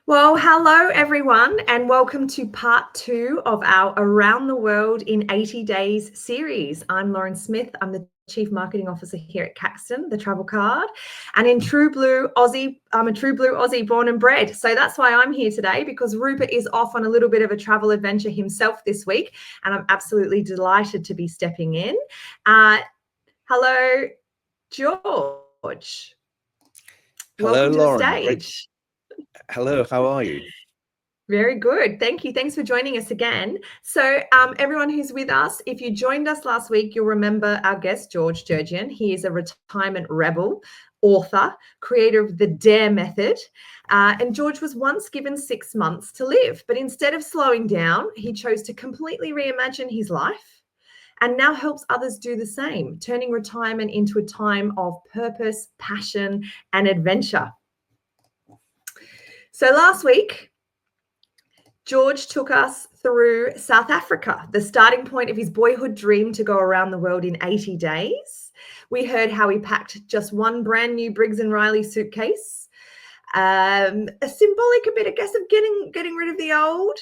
Well, hello everyone, and welcome to part 2 of our Around the World in 80 Days series. I'm Lauren Smith. I'm the Chief Marketing Officer here at Caxton, the travel card. And in true blue Aussie, I'm a true blue Aussie born and bred. So that's why I'm here today, because Rupert is off on a little bit of a travel adventure himself this week. And I'm absolutely delighted to be stepping in. Hello, George. Hello, Welcome to the Lauren. Great. stage. Hello, how are you? Very good. Thank you. Thanks for joining us again. So, everyone who's with us, if you joined us last week, you'll remember our guest, George Jerjian. He is a retirement rebel, author, creator of the DARE method. And George was once given 6 months to live, but instead of slowing down, he chose to completely reimagine his life and now helps others do the same, turning retirement into a time of purpose, passion, and adventure. So, last week, George took us through South Africa, the starting point of his boyhood dream to go around the world in 80 days. We heard how he packed just one brand new Briggs & Riley suitcase, a symbolic a bit, I guess, of getting rid of the old,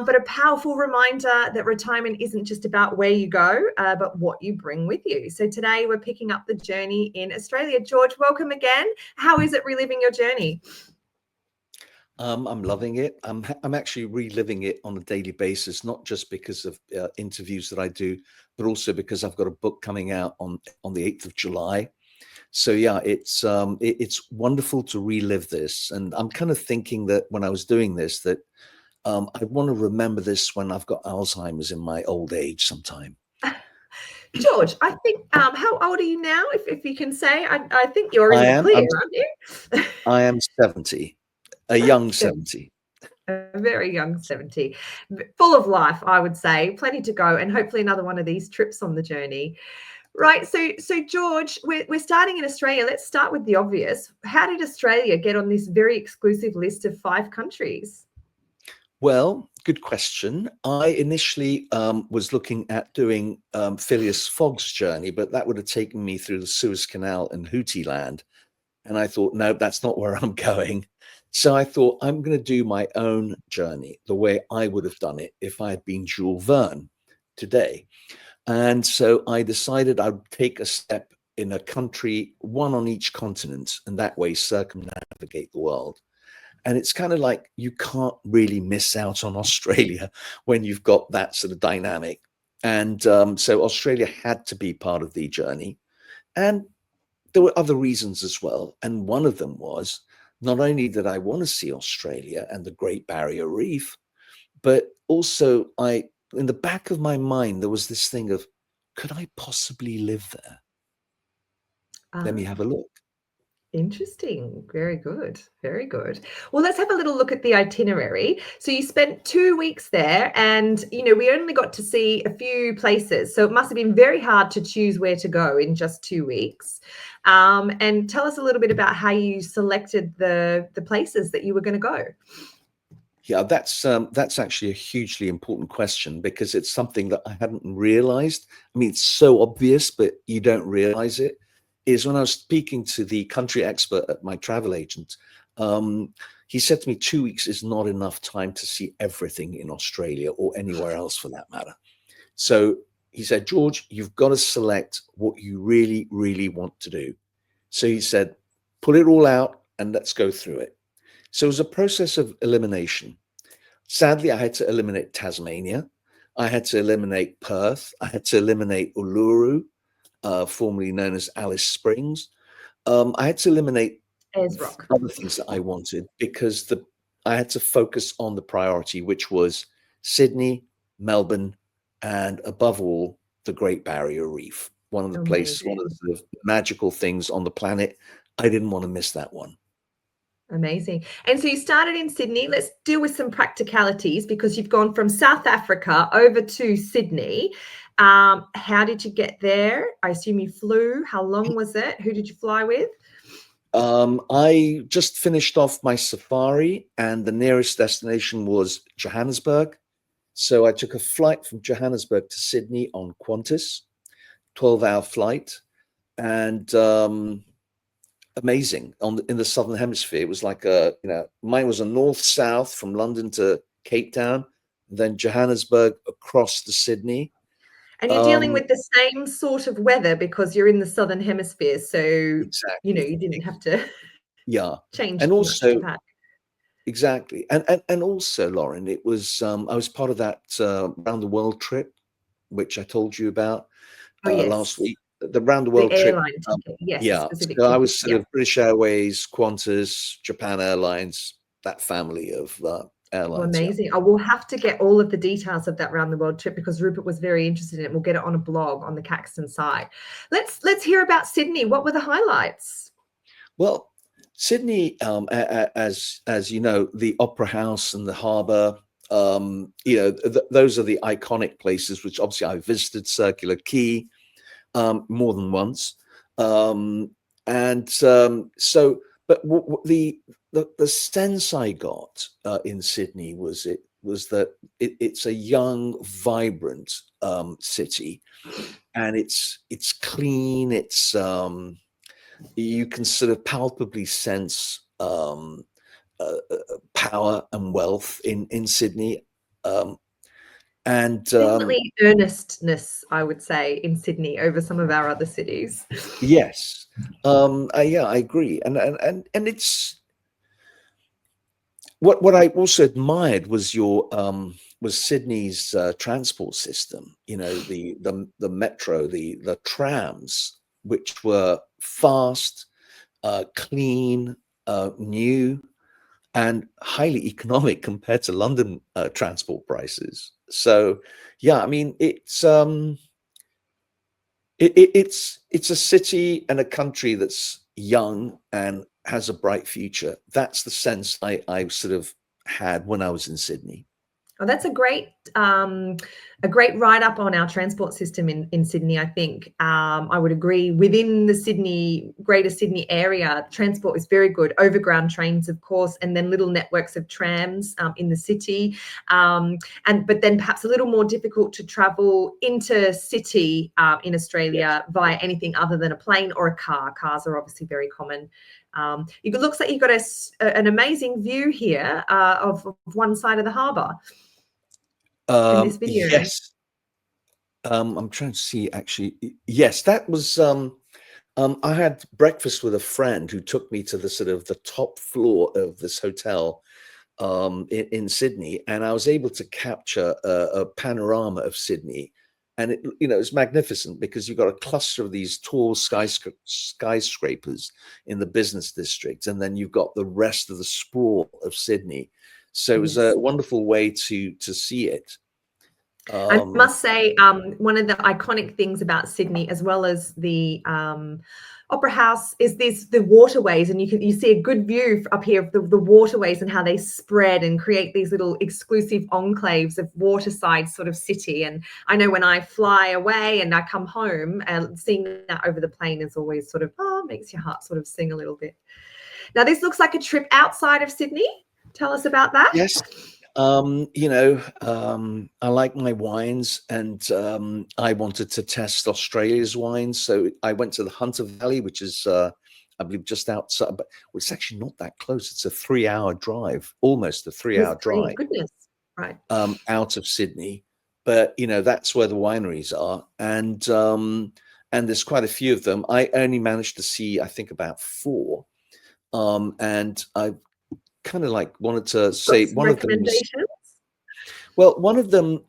but a powerful reminder that retirement isn't just about where you go, but what you bring with you. So today we're picking up the journey in Australia. George, welcome again. How is it reliving your journey? I'm loving it. I'm actually reliving it on a daily basis, not just because of interviews that I do, but also because I've got a book coming out on the 8th of July. So yeah, it's wonderful to relive this. And I'm kind of thinking that when I was doing this, that I want to remember this when I've got Alzheimer's in my old age sometime. George, I think, how old are you now, if you can say? I think you're in I the am. clear, aren't you? I am 70, a young 70, 70. a very young 70. Full of life, I would say. Plenty to go, and hopefully another one of these trips on the journey. Right, so George, we're starting in Australia. Let's start with the obvious. How did Australia get on this very exclusive list of 5 countries? Well, good question. I initially was looking at doing Phileas Fogg's journey, but that would have taken me through the Suez Canal and Houthi land. And I thought, no, that's not where I'm going. So I thought, I'm going to do my own journey the way I would have done it if I had been Jules Verne today. And so I decided I'd take a step in a country, one on each continent, and that way circumnavigate the world. And it's kind of like you can't really miss out on Australia when you've got that sort of dynamic. And so Australia had to be part of the journey. And there were other reasons as well. And one of them was not only did I want to see Australia and the Great Barrier Reef, but also in the back of my mind, there was this thing of, could I possibly live there? Let me have a look. Interesting. Very good. Very good. Well, let's have a little look at the itinerary. So you spent 2 weeks there, and we only got to see a few places. So it must have been very hard to choose where to go in just 2 weeks. And tell us a little bit about how you selected the places that you were going to go. Yeah, that's actually a hugely important question because it's something that I hadn't realized. I mean, it's so obvious, but you don't realize it. Is when I was speaking to the country expert at my travel agent, he said to me 2 weeks is not enough time to see everything in Australia or anywhere else for that matter. So he said, George, you've got to select what you really, really want to do. So he said, pull it all out and let's go through it. So it was a process of elimination. Sadly, I had to eliminate Tasmania. I had to eliminate Perth. I had to eliminate Uluru, formerly known as Alice Springs. I had to eliminate other things that I wanted because I had to focus on the priority, which was Sydney, Melbourne, and above all, the Great Barrier Reef. One of the places, one of the magical things on the planet. I didn't want to miss that one. Amazing. And so you started in Sydney. Let's deal with some practicalities because you've gone from South Africa over to Sydney. How did you get there? I assume you flew. How long was it? Who did you fly with? I just finished off my safari and the nearest destination was Johannesburg. So I took a flight from Johannesburg to Sydney on Qantas, 12-hour flight. And amazing in the southern hemisphere. It was like mine was a north-south from London to Cape Town, then Johannesburg across to Sydney. And you're dealing with the same sort of weather because you're in the southern hemisphere, so Exactly. you didn't have to change and too much to also pack. exactly, and also, Lauren, it was I was part of that round the world trip, which I told you about Oh yes, last week. The round the the world trip. airline ticket. Yes, Yeah, so specifically. I was sort Yeah. of British Airways, Qantas, Japan Airlines, that family of Oh, airlines. Yeah. amazing. I will have to get all of the details of that round the world trip because Rupert was very interested in it. We'll get it on a blog on the Caxton site. Let's hear about Sydney. What were the highlights? Well, Sydney, as you know, the Opera House and the Harbour, those are the iconic places, which obviously I visited. Circular Quay more than once, but the sense I got in Sydney was that it's a young, vibrant city, and it's clean. It's you can sort of palpably sense power and wealth in Sydney, and Definitely earnestness, I would say, in Sydney over some of our other cities. yes, yeah, I agree, and it's what I also admired was was Sydney's transport system. You know, the metro, the trams, which were fast, clean, new, and highly economic compared to London transport prices. So, yeah, I mean, it's a city and a country that's young and has a bright future. That's the sense I sort of had when I was in Sydney. Oh, that's a great write up on our transport system in Sydney. I think I would agree. Within the Greater Sydney area, transport is very good. Overground trains, of course, and then little networks of trams in the city. But then perhaps a little more difficult to travel intercity in Australia via anything other than a plane or a car. Cars are obviously very common. It looks like you've got an amazing view here of one side of the harbour. In this video. Yes. I'm trying to see actually. Yes, that was I had breakfast with a friend who took me to the sort of the top floor of this hotel in Sydney, and I was able to capture a panorama of Sydney. And it's magnificent because you've got a cluster of these tall skyscrapers in the business district, and then you've got the rest of the sprawl of Sydney. So it was a wonderful way to see it. I must say, one of the iconic things about Sydney, as well as the Opera House, is the waterways, and you see a good view up here of the waterways and how they spread and create these little exclusive enclaves of waterside sort of city. And I know when I fly away and I come home, seeing that over the plane is always sort of makes your heart sort of sing a little bit. Now, this looks like a trip outside of Sydney. Tell us about that. Yes. I like my wines, and I wanted to test Australia's wines. So I went to the Hunter Valley, which is, I believe, just outside, but it's actually not that close. It's a 3-hour drive, almost a 3-hour drive. Goodness, right. Out of Sydney. But, that's where the wineries are. And there's quite a few of them. I only managed to see, I think, about 4. And I kind of wanted to say one of them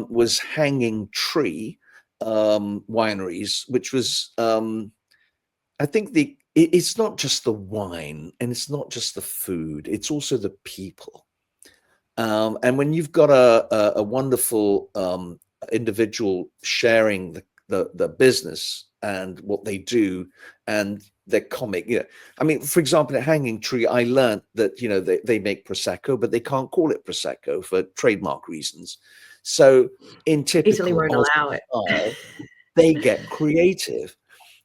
was Hanging Tree wineries, which was I think it's not just the wine and it's not just the food, it's also the people. And when you've got a wonderful individual sharing the business and what they do and their comic, I mean, for example, at Hanging Tree, I learned that they make prosecco, but they can't call it prosecco for trademark reasons. So in typical Italy won't allow it. style, they get creative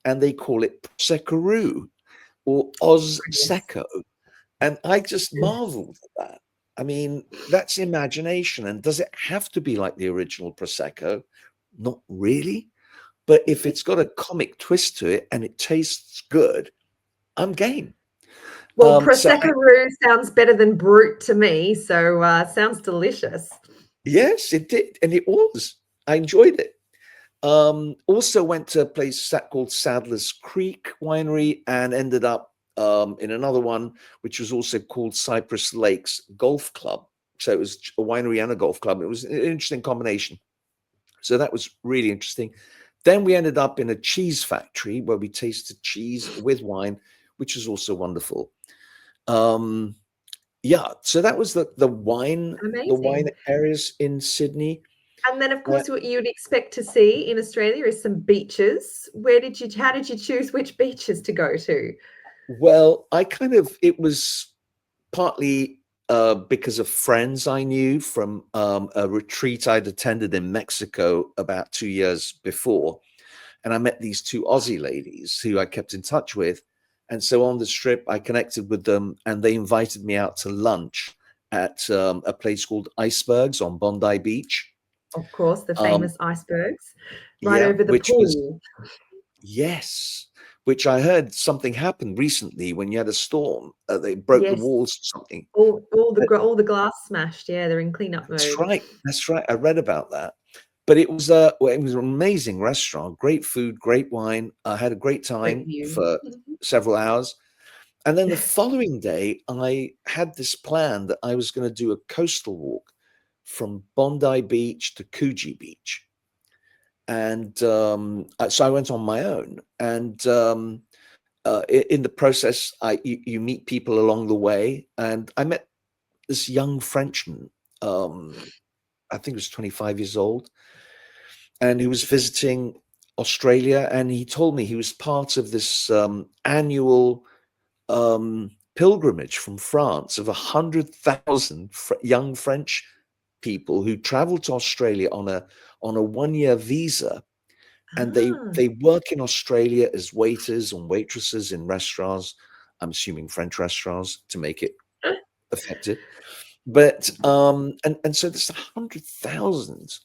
and they call it prosecco or Secco, and I just marveled at that. I mean, that's imagination. And does it have to be like the original prosecco? Not really. But if it's got a comic twist to it and it tastes good, I'm game. Well, So Prosecco Roux sounds better than Brut to me, so sounds delicious. yes, it did, and it was. I enjoyed it. Also went to a place called Sadler's Creek Winery and ended up in another one, which was also called Cypress Lakes Golf Club. So it was a winery and a golf club. It was an interesting combination. So that was really interesting. Then we ended up in a cheese factory where we tasted cheese with wine, which was also wonderful. Yeah, so that was the wine Amazing. areas in Sydney. And then, of course, what you'd expect to see in Australia is some beaches. How did you choose which beaches to go to? Well, it was partly because of friends I knew from a retreat I'd attended in Mexico about 2 years before. And I met these two Aussie ladies who I kept in touch with. And so on this trip, I connected with them and they invited me out to lunch at a place called Icebergs on Bondi Beach. Of course, the Um, famous icebergs right yeah, over the which was, pool. yes, which I heard something happened recently when you had a storm. They broke the Yes, walls or something. all the glass smashed. Yeah, they're in cleanup That's mode. right. That's right. I read about that. But it was an amazing restaurant, great food, great wine. I had a great Great time view. for several hours. And then the following day, I had this plan that I was going to do a coastal walk from Bondi Beach to Coogee Beach. And so I went on my own. And in the process, you meet people along the way. And I met this young Frenchman. I think he was 25 years old, and he was visiting Australia. And he told me he was part of this annual pilgrimage from France of 100,000 young French people who travel to Australia on a 1-year visa, and Ah, they work in Australia as waiters and waitresses in restaurants. I'm assuming French restaurants to make it effective. But and so there's 100,000.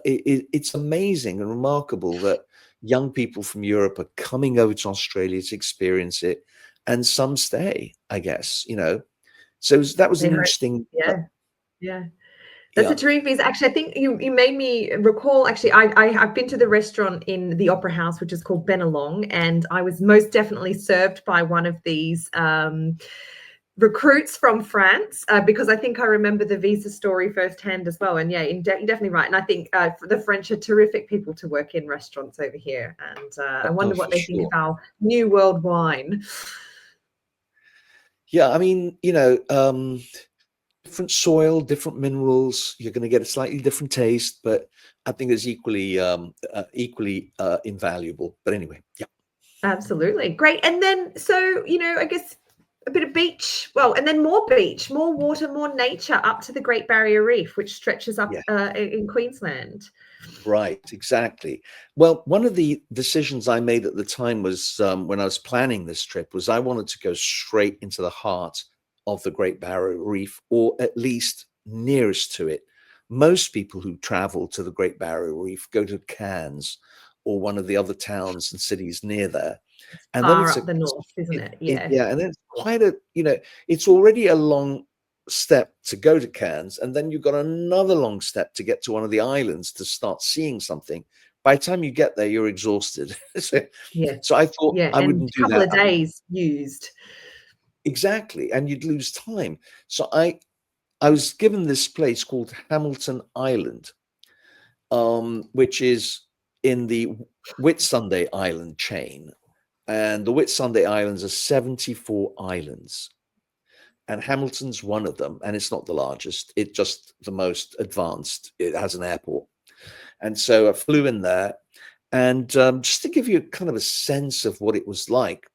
It's amazing and remarkable that young people from Europe are coming over to Australia to experience it, and some stay, I guess, you know. So that was they an heard. interesting, Yeah, yeah. That's a yeah, terrific piece. Actually, I think you made me recall. Actually, I've been to the restaurant in the Opera House, which is called Benelong, and I was most definitely served by one of these recruits from France because I think I remember the visa story firsthand as well. And yeah, you're definitely right. And I think the French are terrific people to work in restaurants over here. And I wonder what for they think of sure. our new world wine. Yeah, I mean, different soil, different minerals. You're going to get a slightly different taste, but I think it's equally invaluable. But anyway, yeah. Absolutely. Great. And then, so, I guess a bit of beach, well, and then more beach, more water, more nature up to the Great Barrier Reef, which stretches up Yeah. in Queensland. Right, exactly. Well, one of the decisions I made at the time was when I was planning this trip was I wanted to go straight into the heart of the Great Barrier Reef, or at least nearest to it. Most people who travel to the Great Barrier Reef go to Cairns or one of the other towns and cities near there. And then Far up the north, isn't it? Yeah. yeah, and then it's quite it's already a long step to go to Cairns, and then you've got another long step to get to one of the islands to start seeing something. By the time you get there, you're exhausted. so, Yeah. so I thought Yeah. I And wouldn't a do couple that. of days used. Exactly, and you'd lose time. So I was given this place called Hamilton Island, which is in the Whitsunday Island chain. And the Whitsunday Islands are 74 islands. And Hamilton's one of them, and it's not the largest. It's just the most advanced. It has an airport, and so I flew in there, and just to give you kind of a sense of what it was like,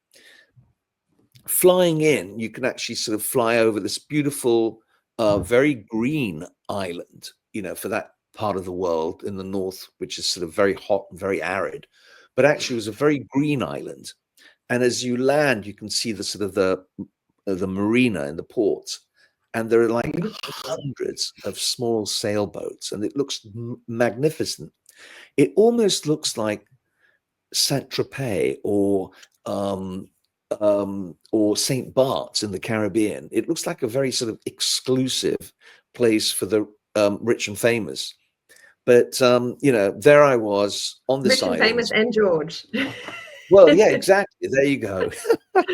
flying in, you can actually sort of fly over this beautiful, very green island. For that part of the world in the north, which is sort of very hot and very arid, but actually it was a very green island. And as you land, you can see the sort of the marina in the port, and there are like Beautiful. hundreds of small sailboats, and it looks magnificent. It almost looks like Saint Tropez or or St. Bart's in the Caribbean. It looks like a very sort of exclusive place for the rich and famous. But you know, there I was on this Rich and island. famous and George. Well, yeah, exactly. There you go. But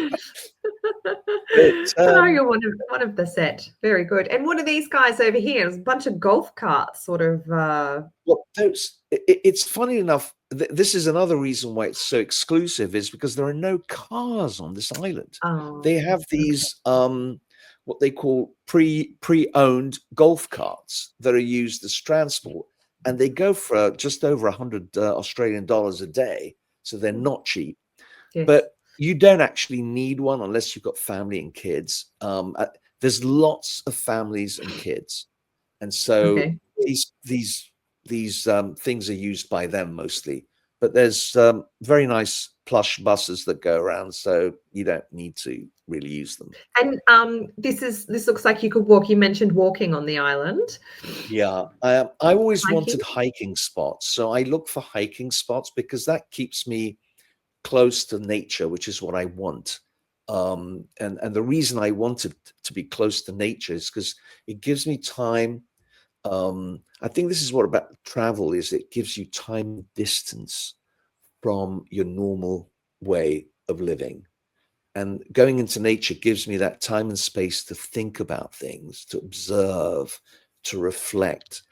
Oh, you're one of the set. Very good. And what are these guys over here? It's a bunch of golf carts, sort of. well, it's funny enough. This is another reason why it's so exclusive, is because there are no cars on this island. Oh, They have okay. these what they call pre-owned golf carts that are used as transport, and they go for just over 100 Australian dollars a day. So they're not cheap. Yes. But you don't actually need one unless you've got family and kids. There's lots of families and kids, and so Okay. these things are used by them mostly. But there's very nice plush buses that go around, so you don't need to really use them. And this looks like you could walk. You mentioned walking on the island. Yeah, I always Hiking? wanted hiking spots, so I look for hiking spots because that keeps me close to nature, which is what I want. And the reason I wanted to be close to nature is because it gives me time. I think this is what about travel is, it gives you time and distance from your normal way of living. And going into nature gives me that time and space to think about things, to observe, to reflect.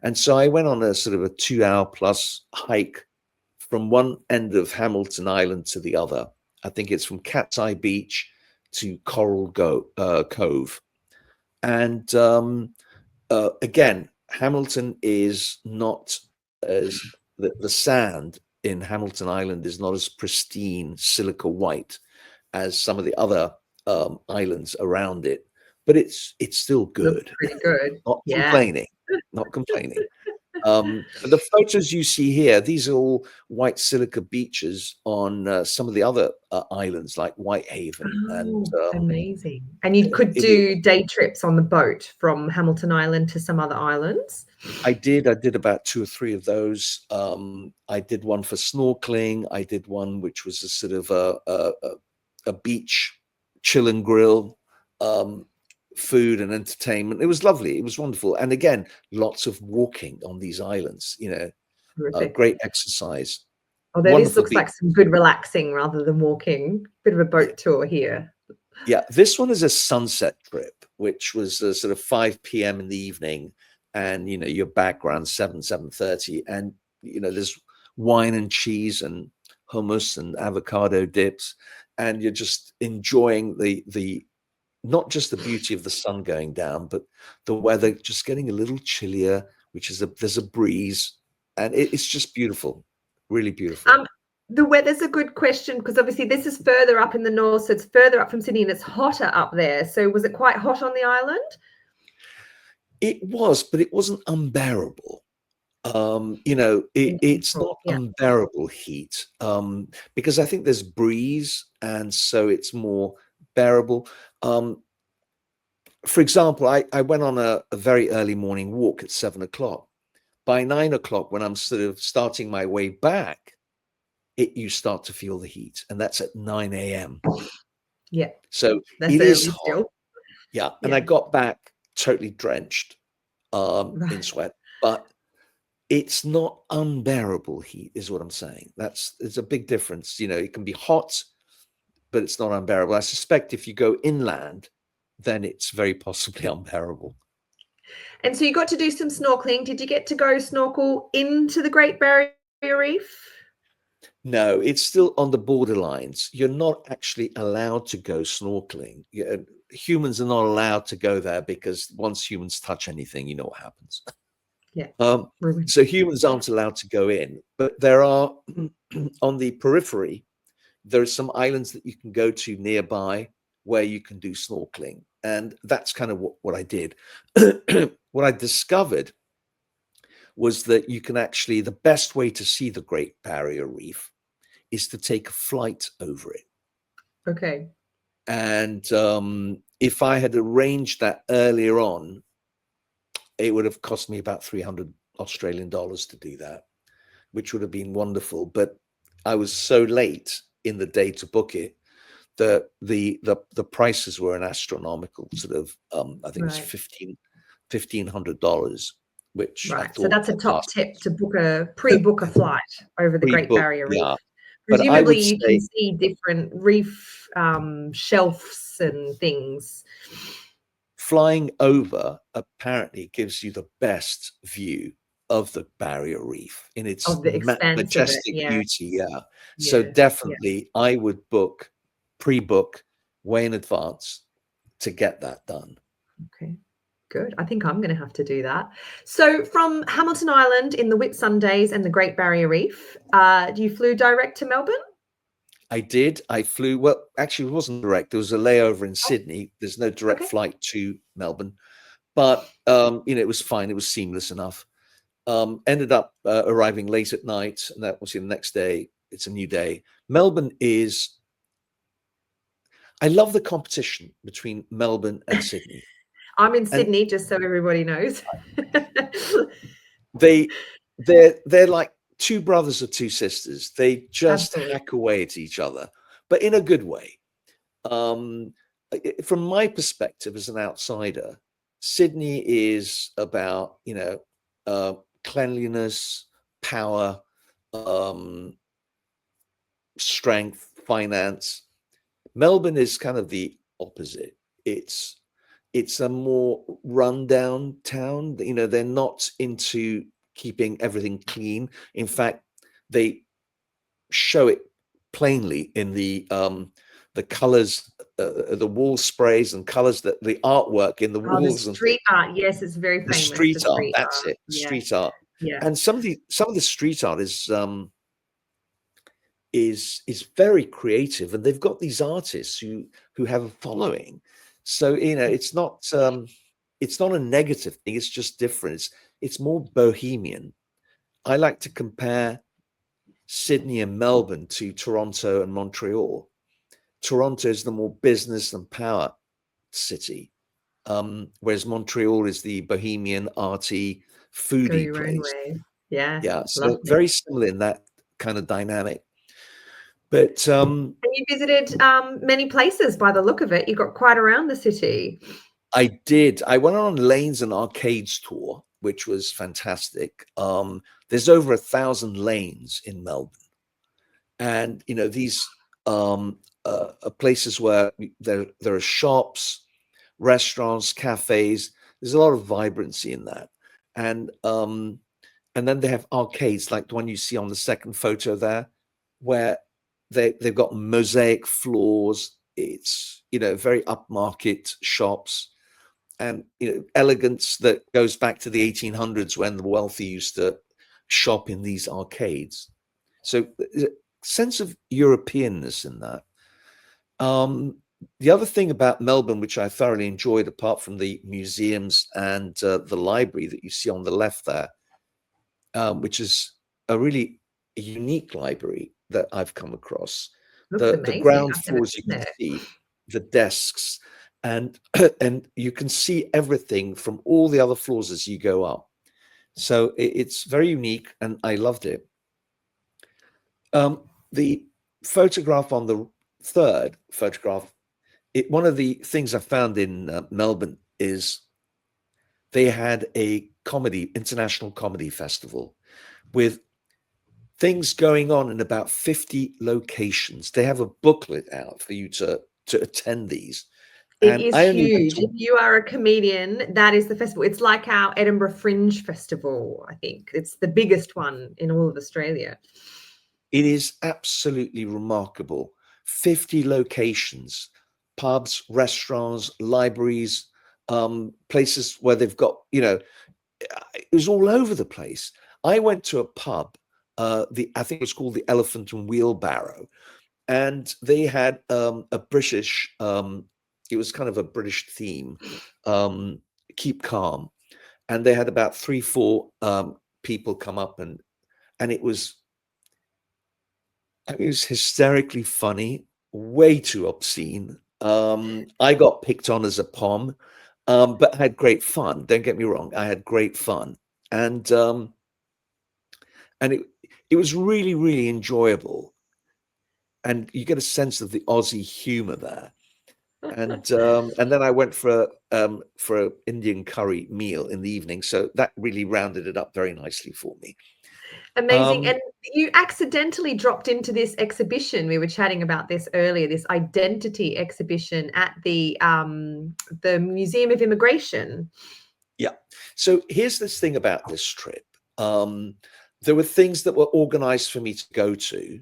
And so I went on a sort of a 2 hour plus hike from one end of Hamilton Island to the other. I think it's from Cat's Eye Beach to Cove. And again, Hamilton is not as the sand in Hamilton Island is not as pristine silica white as some of the other islands around it, but it's still Looks good. pretty good. Not Yeah. complaining, not complaining. The photos you see here, these are all white silica beaches on some of the other islands like Whitehaven. And Oh, amazing. And you could it, do day trips on the boat from Hamilton Island to some other islands? I did about 2 or 3 of those. I did one for snorkeling. I did one which was a sort of a beach chill and grill, food and entertainment. It was lovely. It was wonderful. And again, lots of walking on these islands, you know, Terrific. great exercise. Although this Wonderful looks beach. like some good relaxing rather than walking. Bit of a Yeah. boat tour here. Yeah, this one is a sunset trip, which was sort of 5 p.m. in the evening, and you know you're back around 7:30, and you know there's wine and cheese and hummus and avocado dips, and you're just enjoying the not just the beauty of the sun going down, but the weather just getting a little chillier, which is there's a breeze, and it's just beautiful, really beautiful. The weather's a good question because obviously this is further up in the north, so it's further up from Sydney and it's hotter up there. So was it quite hot on the island? It was, but it wasn't unbearable. You know, it's not Yeah. unbearable heat, because I think there's breeze, and so it's more bearable. For example, I went on a very early morning walk at 7 o'clock. By 9 o'clock, when I'm sort of starting my way back, you start to feel the heat, and that's at 9 a.m. Yeah. So That's it early is hot. still. Yeah. And Yeah. I got back totally drenched in Right. sweat, but it's not unbearable heat, is what I'm saying. It's a big difference. You know, it can be hot, but it's not unbearable. I suspect if you go inland, then it's very possibly unbearable. And so you got to do some snorkeling. Did you get to go snorkel into the Great Barrier Reef? No, it's still on the borderlines. You're not actually allowed to go snorkeling. Humans are not allowed to go there because once humans touch anything, you know what happens. Yeah. So humans aren't allowed to go in, but there are on the periphery, there are some islands that you can go to nearby where you can do snorkeling. And that's kind of what I did. What I discovered was that you can actually, the best way to see the Great Barrier Reef is to take a flight over it. Okay. And if I had arranged that earlier on, it would have cost me about 300 Australian dollars to do that, which would have been wonderful. But I was so late in the day to book it the prices were an astronomical sort of I think it was Right. $1,500, which I Right. So thought that's a at top last tip to pre-book a flight over the Great pre-book, Barrier Reef. yeah. But I Presumably would you can say see different reef shelves and things. flying over apparently gives you the best view of the barrier reef in its Of the expanse of it. majestic Yeah. beauty. Yeah. So Yeah. Yeah. definitely I would pre-book way in advance to get that done. Okay. Good. I think I'm going to have to do that. So, from Hamilton Island in the Whitsundays and the Great Barrier Reef, you flew direct to Melbourne? I did. I flew, well, actually, it wasn't direct. There was a layover in Oh, Sydney. There's no direct okay. flight to Melbourne, but it was fine. It was seamless enough. Ended up arriving late at night, and that was the next day. It's a new day. Melbourne is. I love the competition between Melbourne and Sydney, I'm in and Sydney, just so everybody knows. they they're like two brothers or two sisters. They just Absolutely. hack away at each other, but in a good way. Um, from my perspective as an outsider, Sydney is about cleanliness, power, um, strength, finance. Melbourne is kind of the opposite. It's a more rundown town. They're not into keeping everything clean. In fact, they show it plainly in the colors, the wall sprays and colors, that the artwork in the Oh, the walls and things. street art. Yes, it's very The famous, the street art, street that's art. it, the Yeah. street art. Yeah. And some of the street art is very creative, and they've got these artists who have a following. So it's not a negative thing, it's just different. It's more bohemian. I like to compare Sydney and Melbourne to Toronto and Montreal. Toronto is the more business and power city, whereas Montreal is the bohemian, arty, Go foodie your own place. way. Yeah. Yeah, so Lovely. very similar in that kind of dynamic. But And you visited many places by the look of it. You got quite around the city. I did. I went on Lanes and Arcades tour, which was fantastic. There's over 1,000 lanes in Melbourne, and these are places where there are shops, restaurants, cafes. There's a lot of vibrancy in that, and then they have arcades like the one you see on the second photo there, where they've got mosaic floors. It's very upmarket shops, and elegance that goes back to the 1800s when the wealthy used to shop in these arcades. So there's a sense of Europeanness in that. The other thing about Melbourne, which I thoroughly enjoyed, apart from the museums and the library that you see on the left there, which is a really unique library that I've come across. Looks The amazing. ground I've never floors, you been can there. see the desks, and and you can see everything from all the other floors as you go up. So it's very unique, and I loved it. The photograph on the third photograph, one of the things I found in Melbourne is they had a international comedy festival with things going on in about 50 locations. They have a booklet out for you to attend these. It And is I only went huge. to, If you are a comedian, that is the festival. It's like our Edinburgh Fringe Festival, I think. It's the biggest one in all of Australia. it is absolutely remarkable. 50 locations, pubs, restaurants, libraries, places where they've got, it was all over the place. I went to a pub, I think it was called the Elephant and Wheelbarrow, and they had a British, it was kind of a British theme, keep calm, and they had about 3, 4 people come up, and it was hysterically funny, way too obscene. I got picked on as a pom, but I had great fun. Don't get me wrong, I had great fun, and it was really, really enjoyable. and you get a sense of the Aussie humor there. And then I went for an Indian curry meal in the evening, so that really rounded it up very nicely for me. Amazing. And you accidentally dropped into this exhibition. We were chatting about this earlier, this identity exhibition at the Museum of Immigration. Yeah. So here's this thing about this trip. There were things that were organized for me to go to,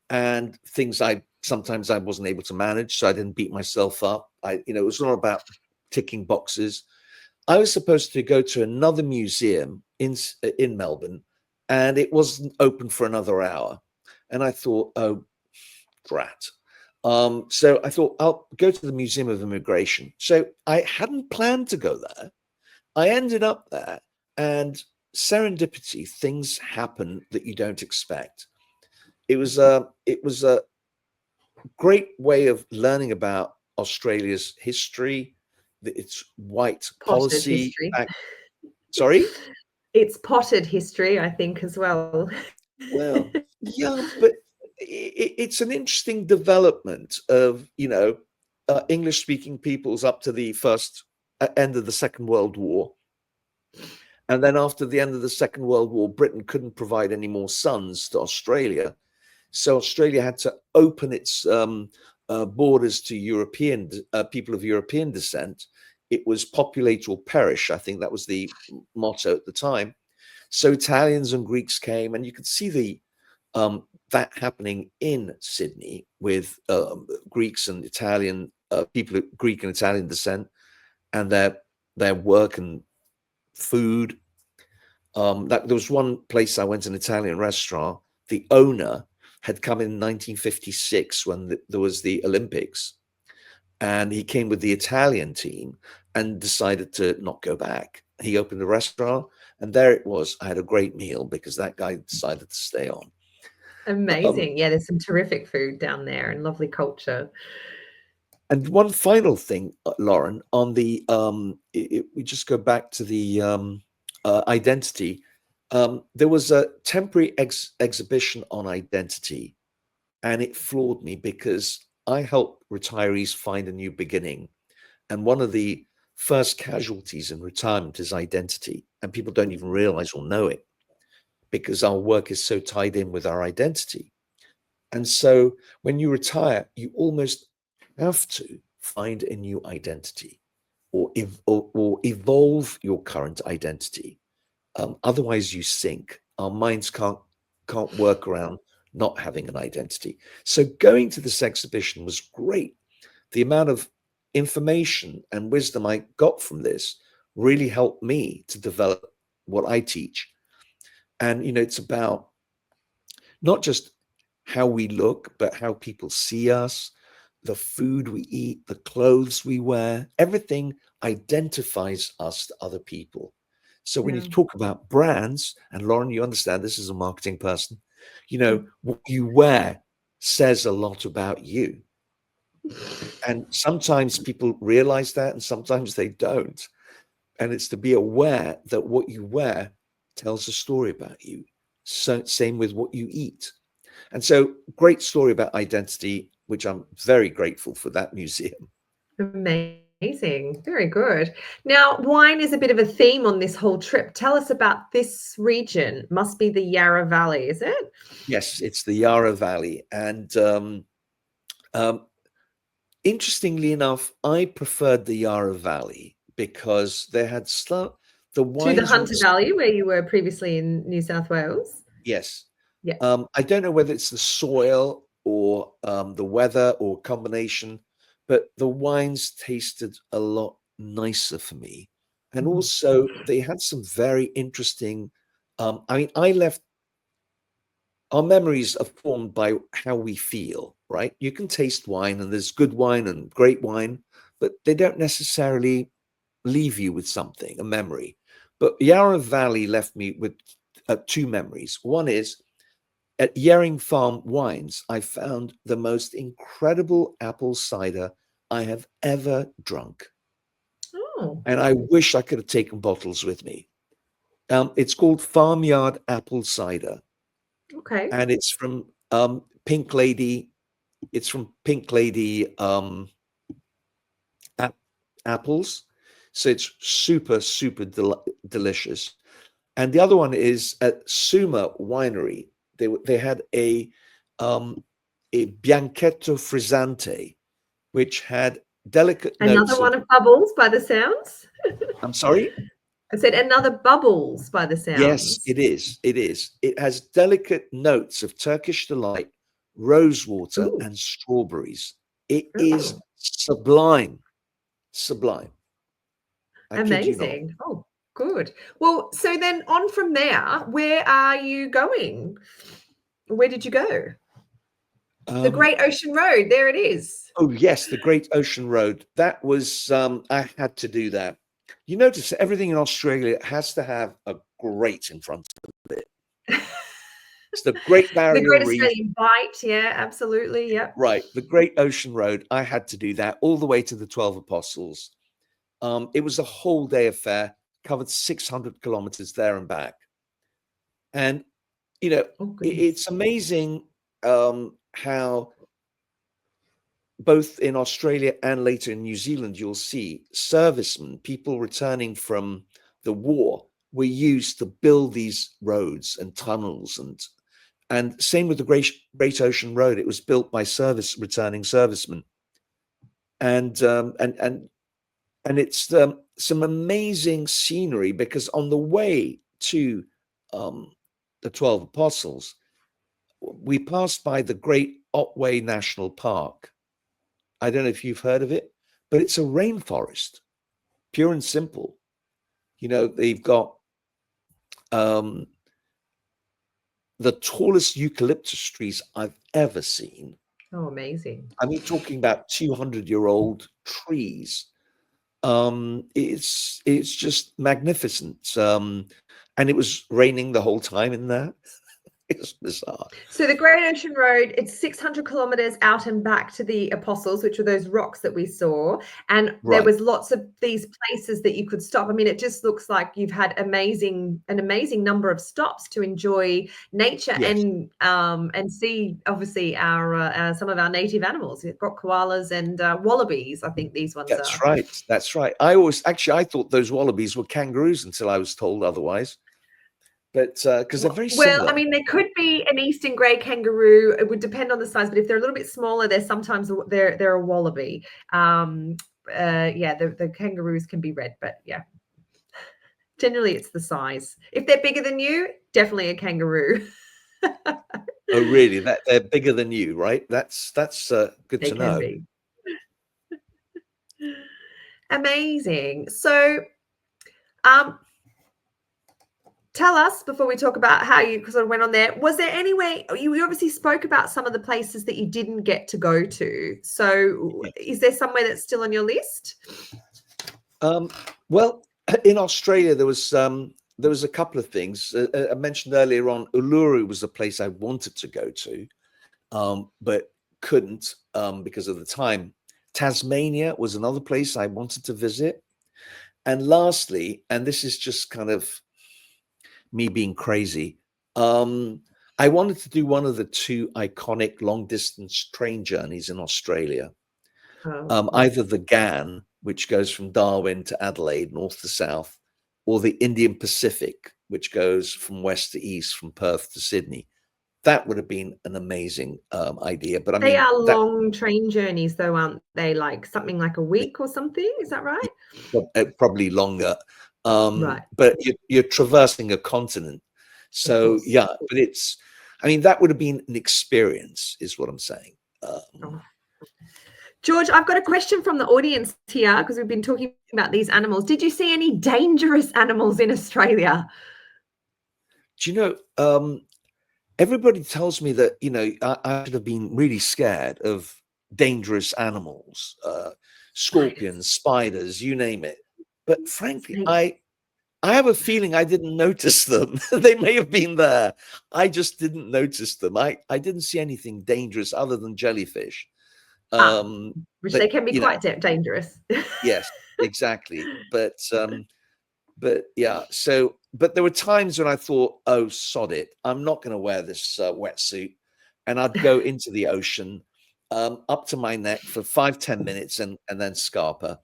and things sometimes I wasn't able to manage, so I didn't beat myself up. It was not about ticking boxes. I was supposed to go to another museum in Melbourne, and it wasn't open for another hour. And I thought, oh, drat. So I thought I'll go to the Museum of Immigration. So I hadn't planned to go there. I ended up there, and serendipity, things happen that you don't expect. It was a great way of learning about Australia's history, its white Potted policy. history. Sorry? It's potted history, I think, as well. Well, yeah, but it's an interesting development of, English-speaking peoples up to the end of the Second World War. And then after the end of the Second World War, Britain couldn't provide any more sons to Australia. So Australia had to open its borders to European people of European descent. It was populate or perish. I think that was the motto at the time. So Italians and Greeks came, and you could see that happening in Sydney with Greeks and Italian people of Greek and Italian descent, and their work and food. There was one place I went, an Italian restaurant. The owner had come in 1956 when there was the Olympics, and he came with the Italian team and decided to not go back. He opened a restaurant, and there it was. I had a great meal because that guy decided to stay on. Amazing. Yeah, there's some terrific food down there and lovely culture. And one final thing, Lauren, on the we just go back to the identity. There was a temporary exhibition on identity, and it floored me because I help retirees find a new beginning. And one of the first casualties in retirement is identity. And people don't even realize or know it because our work is so tied in with our identity. And so when you retire, you almost have to find a new identity or evolve your current identity. Otherwise, you sink. Our minds can't work around not having an identity. So going to this exhibition was great. The amount of information and wisdom I got from this really helped me to develop what I teach. And, it's about not just how we look, but how people see us, the food we eat, the clothes we wear, everything identifies us to other people. So when you talk about brands, and Lauren, you understand this as a marketing person, what you wear says a lot about you. And sometimes people realize that, and sometimes they don't. And it's to be aware that what you wear tells a story about you. So same with what you eat. And so great story about identity, which I'm very grateful for that museum. Amazing. Very good. Now, wine is a bit of a theme on this whole trip. Tell us about this region. Must be the Yarra Valley, is it? Yes, it's the Yarra Valley. And interestingly enough, I preferred the Yarra Valley because they had the wines. To the Hunter Valley, where you were previously in New South Wales? Yes. Yeah. I don't know whether it's the soil or the weather or combination, but the wines tasted a lot nicer for me. And also they had some very interesting, our memories are formed by how we feel, right? You can taste wine, and there's good wine and great wine, but they don't necessarily leave you with something, a memory. But Yarra Valley left me with two memories. One is at Yering Farm Wines, I found the most incredible apple cider I have ever drunk. Oh. And I wish I could have taken bottles with me. It's called Farmyard Apple Cider. Okay. And it's from Pink Lady It's from Pink Lady apples. So it's super, super delicious. And the other one is at Suma Winery. They had a Bianchetto Frizzante, which had delicate Another notes of. one of bubbles by the sounds. I'm sorry? I said another bubbles by the Yes, sounds. it is. It is. It has delicate notes of Turkish delight, rosewater, Ooh. and strawberries. It is Oh, sublime. Sublime. I kid you not. amazing. Oh, good. Well, so then on from there, where are you going? Where did you go? The Great Ocean Road. There it is. Oh yes, the Great Ocean Road. That was I had to do that. You notice that everything in Australia has to have a great in front of it. It's the Great The Barrier Great Reef, Australian Bite. Yeah, absolutely. Yep. right? The Great Ocean Road. I had to do that all the way to the 12 Apostles. It was a whole day affair, covered 600 kilometers there and back. And you know, Oh, goodness. it's amazing how both in Australia and later in New Zealand, you'll see servicemen, people returning from the war, were used to build these roads and tunnels, and same with the Great Ocean Road. It was built by returning servicemen, and it's some amazing scenery, because on the way to the 12 Apostles, we passed by the Great Otway National Park. I don't know if you've heard of it, but it's a rainforest, pure and simple. You know, they've got the tallest eucalyptus trees I've ever seen. Oh, amazing. I mean, talking about 200-year-old trees. It's just magnificent. And it was raining the whole time in there. It's bizarre. So the Great Ocean Road, it's 600 kilometers out and back to the Apostles, which are those rocks that we saw. And there Right. was lots of these places that you could stop. I mean, it just looks like you've had an amazing number of stops to enjoy nature Yes. and see obviously our some of our native animals. We've got koalas and wallabies. I think these ones That's are. right. That's right. I thought those wallabies were kangaroos until I was told otherwise. But because they're very Well, I similar. mean, there could be an eastern grey kangaroo. It would depend on the size, but if they're a little bit smaller, they're a wallaby. Yeah, the kangaroos can be red, but yeah, generally it's the size. If they're bigger than you, definitely a kangaroo. Oh, really? That they're bigger than you, right? That's good They to can know. be. Amazing. So, tell us before we talk about how you sort of went on there. Was there any way you obviously spoke about some of the places that you didn't get to go to? So, is there somewhere that's still on your list? Well, in Australia, there was a couple of things. I mentioned earlier on, Uluru was a place I wanted to go to, but couldn't because of the time. Tasmania was another place I wanted to visit. And lastly, and this is just kind of me being crazy, I wanted to do one of the two iconic long distance train journeys in Australia. Either the GAN, which goes from Darwin to Adelaide, north to south, or the Indian Pacific, which goes from west to east, from Perth to Sydney. That would have been an amazing idea. But I They mean, are long train journeys, though, aren't they? Like something like a week or something? Is that right? probably longer. Right. But you're traversing a continent. Of So, course. yeah, but I mean, that would have been an experience, is what I'm saying. Oh. George, I've got a question from the audience here because we've been talking about these animals. Did you see any dangerous animals in Australia? Do you know, everybody tells me that, I should have been really scared of dangerous animals, scorpions, spiders, you name it. But frankly, Snakes. I have a feeling I didn't notice them. They may have been there. I just didn't notice them. I didn't see anything dangerous other than jellyfish. Which they But can be quite dangerous. yes, exactly. But yeah. So, but there were times when I thought, oh, sod it, I'm not going to wear this wetsuit, and I'd go into the ocean, up to my neck for 5-10 minutes, and then scarper.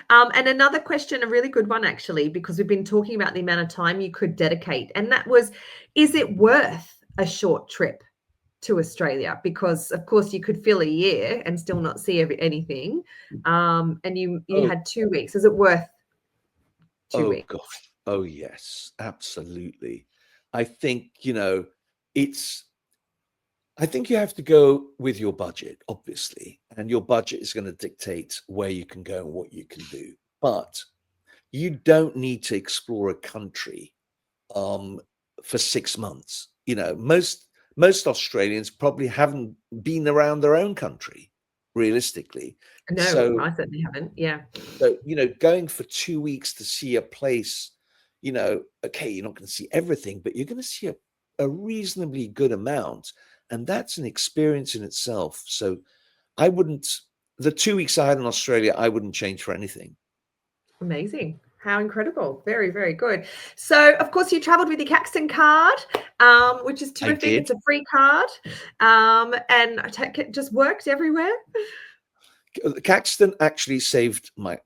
And another question, a really good one, actually, because we've been talking about the amount of time you could dedicate. And that was, is it worth a short trip to Australia? Because, of course, you could fill a year and still not see anything. And you had 2 weeks. Is it worth 2 weeks? God. Oh, yes, absolutely. I think, I think you have to go with your budget, obviously, and your budget is going to dictate where you can go and what you can do. But you don't need to explore a country for 6 months. Most Australians probably haven't been around their own country, realistically. No, So, I certainly haven't. Yeah. So, going for 2 weeks to see a place, okay, you're not going to see everything, but you're going to see a reasonably good amount. And that's an experience in itself. So the 2 weeks I had in Australia, I wouldn't change for anything. Amazing. How incredible. Very, very good. So, of course, you traveled with your Caxton card, which is terrific. It's a free card. And I take it just worked everywhere. Caxton actually saved my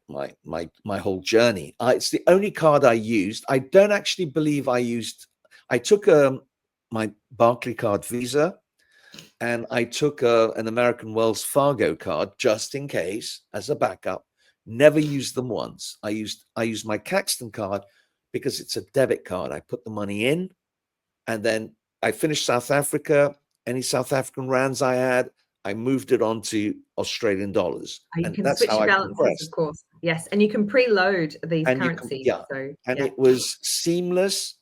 whole journey. It's the only card I used. I don't actually believe I took my Barclay card Visa, and I took an American Wells Fargo card just in case as a backup. Never used them once. I used my Caxton card because it's a debit card. I put the money in, and then I finished South Africa. Any South African rands I had, I moved it on to Australian dollars. You and can that's switch how your I balances, compressed. of course. Yes, and you can preload these currencies. It was seamless.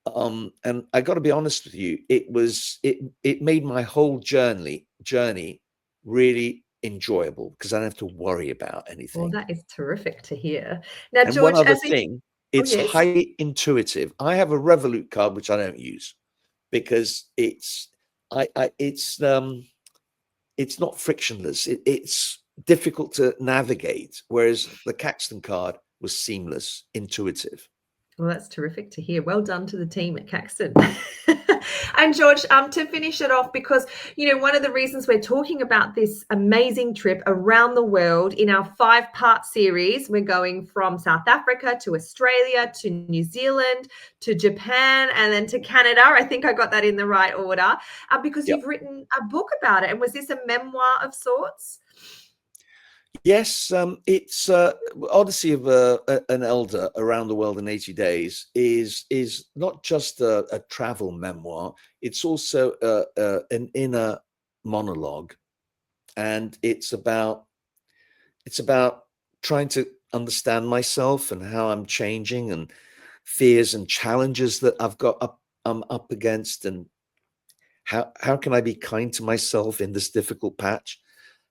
And I got to be honest with you, it made my whole journey really enjoyable because I don't have to worry about anything. Well, that is terrific to hear. Now, And George, one other thing, it's yes. highly intuitive. I have a Revolut card which I don't use because it's not frictionless. It's difficult to navigate, whereas the Caxton card was seamless, intuitive. Well, that's terrific to hear. Well done to the team at Caxton. And George, to finish it off, because, one of the reasons we're talking about this amazing trip around the world in our 5-part series, we're going from South Africa to Australia to New Zealand to Japan and then to Canada. I think I got that in the right order, because you've written a book about it. And was this a memoir of sorts? Yes, it's Odyssey of an Elder Around the World in 80 Days is not just a travel memoir. It's also an inner monologue, and it's about trying to understand myself and how I'm changing, and fears and challenges that I'm up against, and how can I be kind to myself in this difficult patch.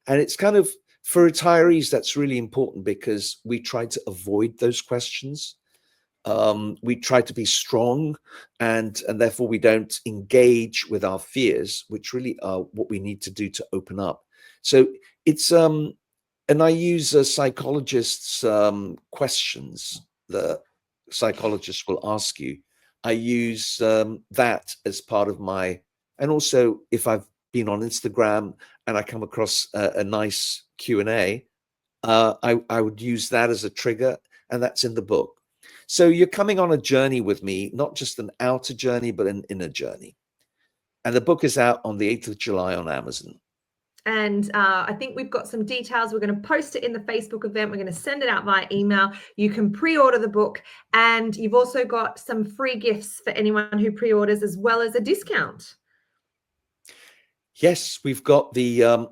And it's kind of, for retirees, that's really important because we try to avoid those questions. We try to be strong, and therefore we don't engage with our fears, which really are what we need to do to open up. So it's and I use a psychologist's questions. The psychologist will ask you. I use that as part of my, and also if I've been on Instagram and I come across a nice Q&A, I would use that as a trigger, and that's in the book. So you're coming on a journey with me, not just an outer journey, but an inner journey. And the book is out on the 8th of July on Amazon. And I think we've got some details. We're going to post it in the Facebook event. We're going to send it out via email. You can pre-order the book, and you've also got some free gifts for anyone who pre-orders, as well as a discount. Yes, we've got the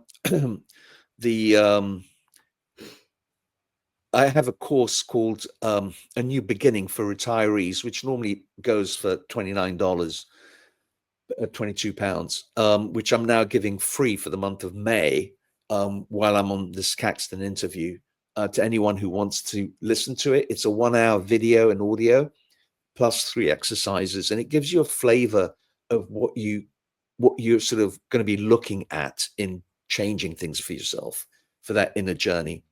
I have a course called A New Beginning for Retirees, which normally goes for $29, £22, which I'm now giving free for the month of May, while I'm on this Caxton interview, to anyone who wants to listen to it. It's a 1-hour video and audio plus 3 exercises, and it gives you a flavor of what you're sort of going to be looking at in changing things for yourself for that inner journey.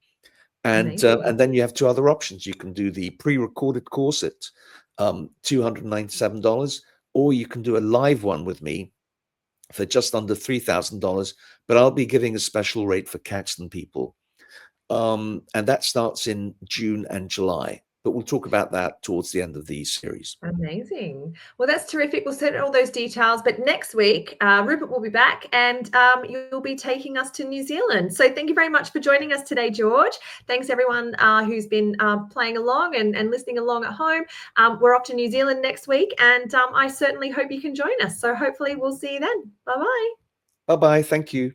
And then you have 2 other options. You can do the pre-recorded course at $297, or you can do a live one with me for just under $3,000, but I'll be giving a special rate for Caxton people. And that starts in June and July. But we'll talk about that towards the end of the series. Amazing. Well, that's terrific. We'll send all those details. But next week, Rupert will be back and you'll be taking us to New Zealand. So thank you very much for joining us today, George. Thanks, everyone who's been playing along and listening along at home. We're off to New Zealand next week, and I certainly hope you can join us. So hopefully we'll see you then. Bye-bye. Bye-bye. Thank you.